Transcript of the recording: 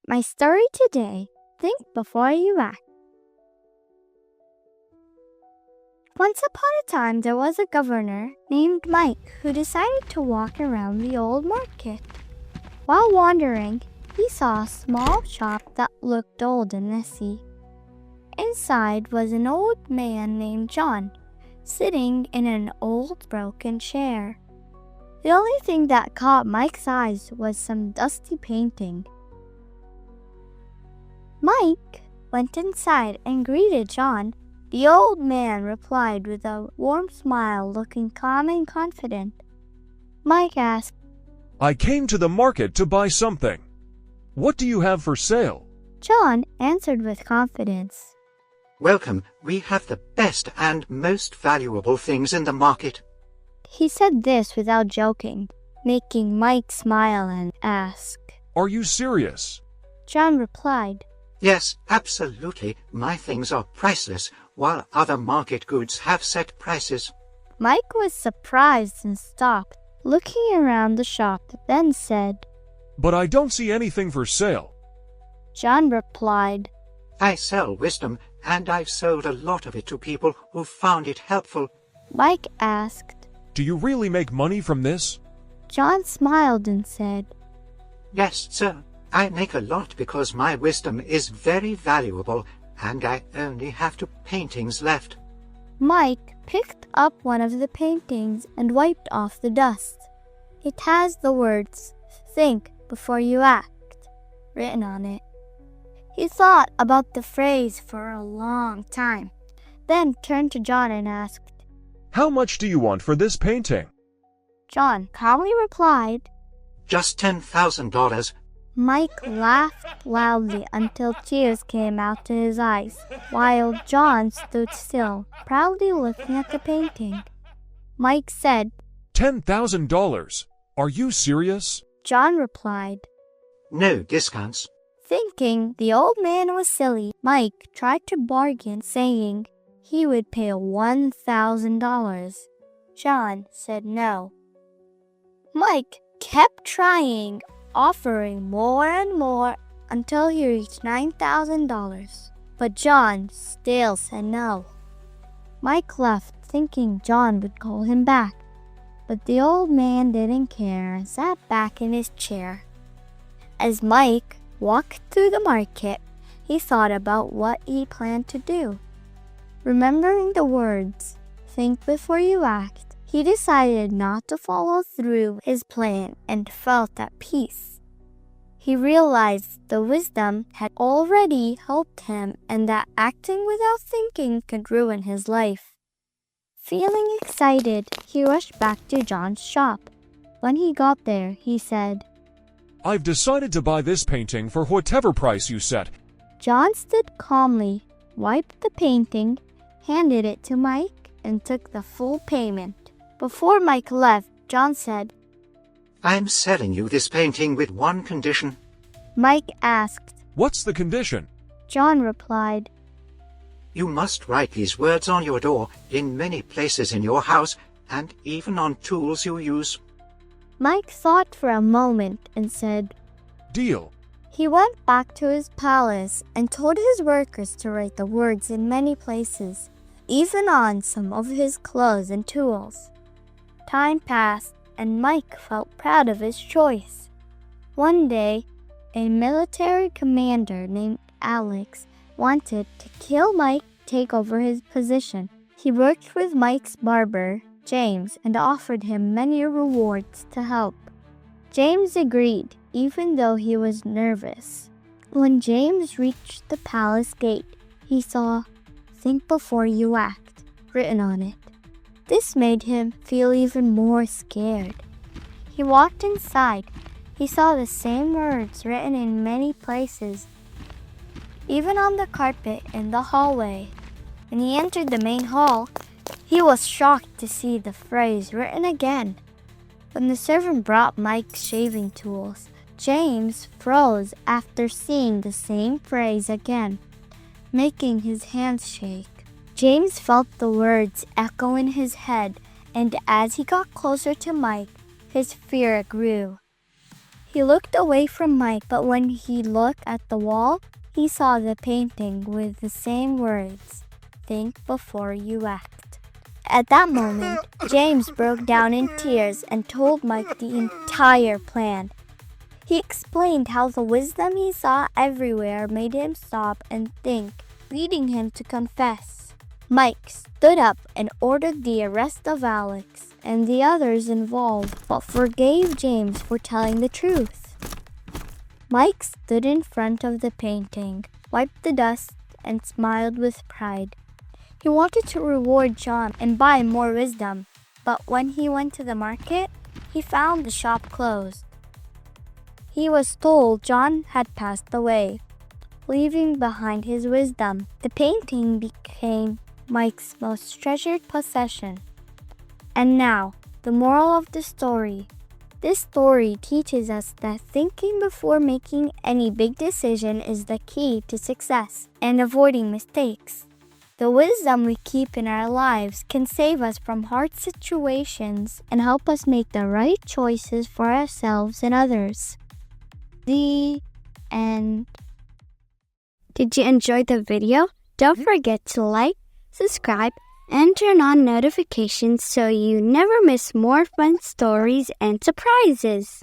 My story today, think before you act. Once upon a time, there was a governor named Mike who decided to walk around the old market. While wandering, he saw a small shop that looked old and messy. Inside was an old man named John, sitting in an old broken chair. The only thing that caught Mike's eyes was some dusty painting. Mike went inside and greeted John. The old man replied with a warm smile, looking calm and confident. Mike asked, I came to the market to buy something. What do you have for sale? John answered with confidence. Welcome, we have the best and most valuable things in the market. He said this without joking, making Mike smile and ask, Are you serious? John replied, Yes, absolutely. My things are priceless, while other market goods have set prices. Mike was surprised and stopped, looking around the shop, then said, But I don't see anything for sale. John replied, I sell wisdom, and I've sold a lot of it to people who found it helpful. Mike asked, Do you really make money from this? John smiled and said, Yes, sir. I make a lot because my wisdom is very valuable, and I only have 2 paintings left. Mike picked up one of the paintings and wiped off the dust. It has the words, Think before you act, written on it. He thought about the phrase for a long time, then turned to John and asked, How much do you want for this painting? John calmly replied. Just $10,000. Mike laughed loudly until tears came out to his eyes, while John stood still, proudly looking at the painting. Mike said, $10,000. Are you serious? John replied. No discounts. Thinking the old man was silly, Mike tried to bargain, saying he would pay $1,000. John said no. Mike kept trying, offering more and more until he reached $9,000. But John still said no. Mike left, thinking John would call him back. But the old man didn't care and sat back in his chair. As Mike walked through the market, he thought about what he planned to do. Remembering the words, Think before you act, he decided not to follow through his plan and felt at peace. He realized the wisdom had already helped him and that acting without thinking could ruin his life. Feeling excited, he rushed back to John's shop. When he got there, he said, I've decided to buy this painting for whatever price you set. John stood calmly, wiped the painting, handed it to Mike, and took the full payment. Before Mike left, John said, I'm selling you this painting with one condition. Mike asked. What's the condition? John replied, You must write these words on your door, in many places in your house, and even on tools you use. Mike thought for a moment and said, Deal. He went back to his palace and told his workers to write the words in many places, even on some of his clothes and tools. Time passed, and Mike felt proud of his choice. One day, a military commander named Alex wanted to kill Mike, take over his position. He worked with Mike's barber, James, and offered him many rewards to help. James agreed, even though he was nervous. When James reached the palace gate, he saw, Think before you act, written on it. This made him feel even more scared. He walked inside. He saw the same words written in many places, even on the carpet in the hallway. When he entered the main hall, he was shocked to see the phrase written again. When the servant brought Mike's shaving tools, James froze after seeing the same phrase again, making his hands shake. James felt the words echo in his head, and as he got closer to Mike, his fear grew. He looked away from Mike, but when he looked at the wall, he saw the painting with the same words, "Think before you act." At that moment, James broke down in tears and told Mike the entire plan. He explained how the wisdom he saw everywhere made him stop and think, leading him to confess. Mike stood up and ordered the arrest of Alex and the others involved, but forgave James for telling the truth. Mike stood in front of the painting, wiped the dust, and smiled with pride. He wanted to reward John and buy more wisdom, but when he went to the market, he found the shop closed. He was told John had passed away, leaving behind his wisdom. The painting became Mike's most treasured possession. And now, the moral of the story. This story teaches us that thinking before making any big decision is the key to success and avoiding mistakes. The wisdom we keep in our lives can save us from hard situations and help us make the right choices for ourselves and others. The end. Did you enjoy the video? Don't forget to like, subscribe, and turn on notifications so you never miss more fun stories and surprises.